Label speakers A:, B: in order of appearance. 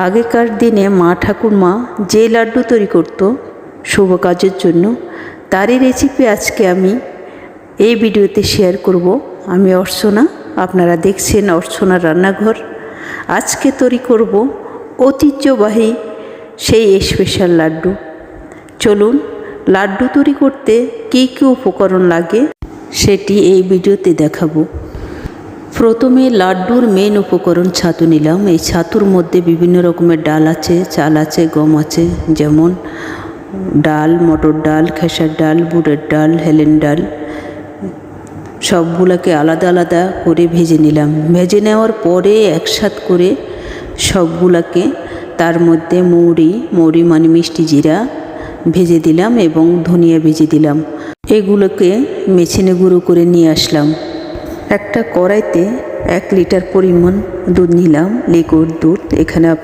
A: আগেকার দিনে মা ঠাকুরমা যে লাড্ডু তৈরি করত শুভ কাজের জন্য, তারই রেসিপি আজকে আমি এই ভিডিওতে শেয়ার করব। আমি অর্চনা, আপনারা দেখছেন অর্চনার রান্নাঘর। আজকে তৈরি করব ঐতিহ্যবাহী সেই স্পেশাল লাড্ডু। চলুন, লাড্ডু তৈরি করতে কী কী উপকরণ লাগে সেটি এই ভিডিওতে দেখাবো। প্রথমে লাড্ডুর মেন উপকরণ ছাতু নিলাম। এই ছাতুর মধ্যে বিভিন্ন রকমের ডাল আছে, চাল আছে, গম আছে, যেমন ডাল, মটর ডাল, খেসার ডাল, বুটের ডাল, হেলেন ডাল। সবগুলোকে আলাদা আলাদা করে ভেজে নিলাম। ভেজে নেওয়ার পরে একসাথ করে সবগুলোকে তার মধ্যে মৌরি মানে মিষ্টি জিরা ভেজে দিলাম এবং ধনিয়া ভেজে দিলাম। এগুলোকে মেশিনে গুঁড়ো করে নিয়ে আসলাম। একটা কড়াইতে 1 লিটার পরিমাণ দুধ নিলাম, লিকুইড দুধ। এখানে